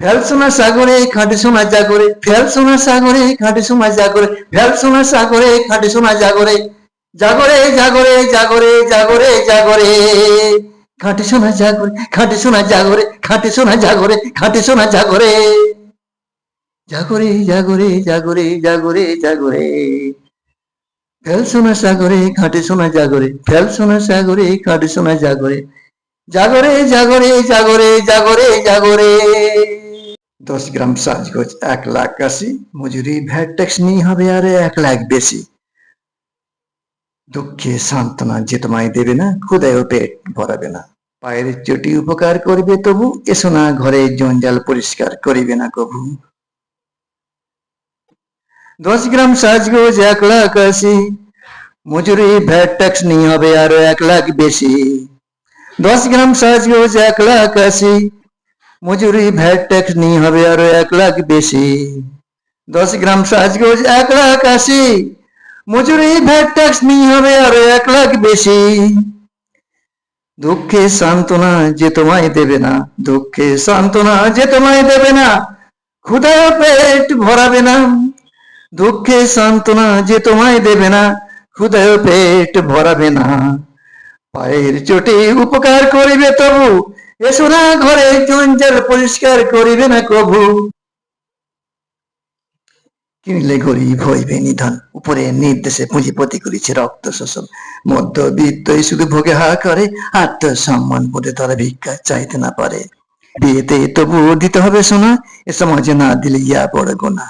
Fail সোনা সাগরে খাঁটি সোনা জাগরে, ফেল সোনা সাগরে খাঁটি সোনা জাগরে, ফেল সোনা সাগরে খাঁটি সোনা জাগরে, জাগরে জাগরে জাগরে জাগরে জাগরে, খাঁটি সোনা জাগরে, খাঁটি সোনা জাগরে, খাঁটি সোনা জাগরে, খাঁটি সোনা জাগরে, জাগরে জাগরে জাগরে জাগরে জাগরে, ফেল সোনা সাগরে খাঁটি সোনা জাগরে, ফেল সোনা সাগরে খাঁটি সোনা জাগরে, জাগরে জাগরে জাগরে জাগরে জাগরে। 10 গ্রাম সাজগোজ 1,80,000, মজুরি ভ্যাট ট্যাক্স নিয়ে হবে আরে 1 লাখ বেশি। দুঃখে সান্ত্বনা যে তোমায় দেবে না, ক্ষুধায়ও পেট ভরাবে না। পায়ের চটি উপকার করবে তবু, এসো না ঘরে জঞ্জাল পরিষ্কার করিবে না কভু। 10 গ্রাম সাজগোজ 1,80,000, মজুরি ভ্যাট ট্যাক্স নিয়ে হবে আরো 1 লাখ বেশি। 10 গ্রাম সাজগোজ 1,80,000, মজুরি ভ্যাট ট্যাক্স নিয়ে হবে আরো 1 লাখ বেশি। 10 গ্রাম সাজগোজ 1,80,000, মজুরি ভ্যাট ট্যাক্স নিয়ে হবে আরো 1 লাখ বেশি। দুঃখে সান্ত্বনা যে তোমায় দেবে না, দুঃখে সান্ত্বনা যে তোমায় দেবে না, ক্ষুধায় পেট ভরাবে না। দুঃখে সান্ত্বনা যে তোমায় দেবে না, ক্ষুধায় পেট ভরাবে না। পায়ের চোটে উপকার করিবে তবু, এসো না ঘরে জঞ্জাল পরিষ্কার করিবে না কভু। কিনলে গরিব হইবে নিধন, উপরে নির্দেশে পুঁজিপতি করেছে রক্ত শোষণ। মধ্যবিত্তই শুধু ভোগে হা করে, আত্মসম্মান বোধে তারা ভিক্ষা চাইতে না পারে। বিয়েতে তবু দিতে হবে সোনা, এ সমাজে না দিলে ইয়া বড় গোনা।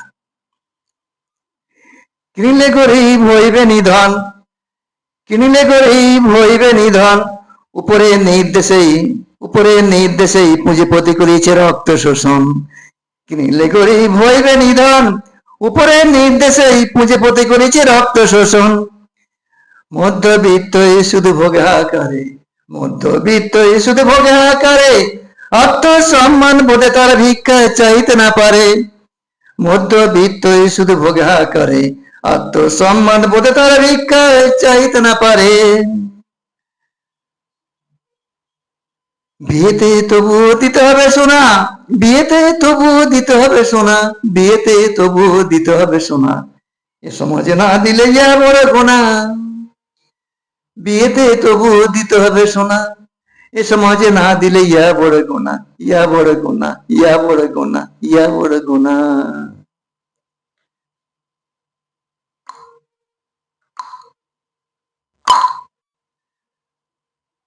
কিনলে গরিব হইবে নিধন, কিনিলে গরিব হইবে নিধন, উপরে নির্দেশেই পুঁজিপতি করিছে রক্ত শোষণ। কিনিলে গরিব হইবে নিধন, উপরে নির্দেশেই পুঁজিপতি করিছে রক্ত শোষণ। মধ্যবিত্তই শুধু ভোগে হাকারে, মধ্যবিত্তই শুধু ভোগে হাকারে, আত্মসম্মান বোধে তার ভিক্ষা চাইতে না পারে। মধ্যবিত্তই শুধু ভোগে হাকারে, আত্মসম্মান বোধে তার ভিক্ষা চাইতে না পারে। বিয়েতে তবু দিতে হবে সোনা, বিয়েতে তবু দিতে হবে সোনা, বিয়েতে তবু দিতে হবে সোনা, এ সমাজে না দিলে ইয়া বড় গোনা। বিয়েতে তবু দিতে হবে সোনা, এ সমাজে না দিলে ইয়া বড় গোনা, ইয়া বড় গোনা, ইয়া বড় গোনা, ইয়া বড় গোনা।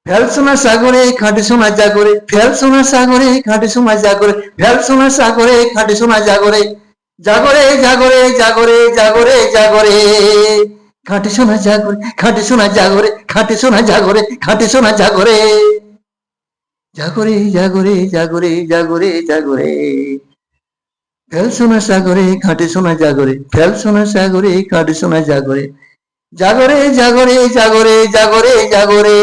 ফেল সোনা সাগরে খাঁটি সোনা জাগরে, ফেল সোনা সাগরে খাঁটি সোনা জাগরে, ফেল সোনা সাগরে খাঁটি সোনা জাগরে, জাগরে জাগরে জাগরে জাগরে জাগরে, খাঁটি সোনা জাগরে, খাঁটি সোনা জাগরে, খাঁটি সোনা জাগরে, খাঁটি সোনা জাগরে, জাগরে জাগরে জাগরে জাগরে জাগরে, ফেল সোনা সাগরে খাঁটি সোনা জাগরে, ফেল সোনা সাগরে খাঁটি সোনা জাগরে, জাগরে জাগরে জাগরে জাগরে জাগরে।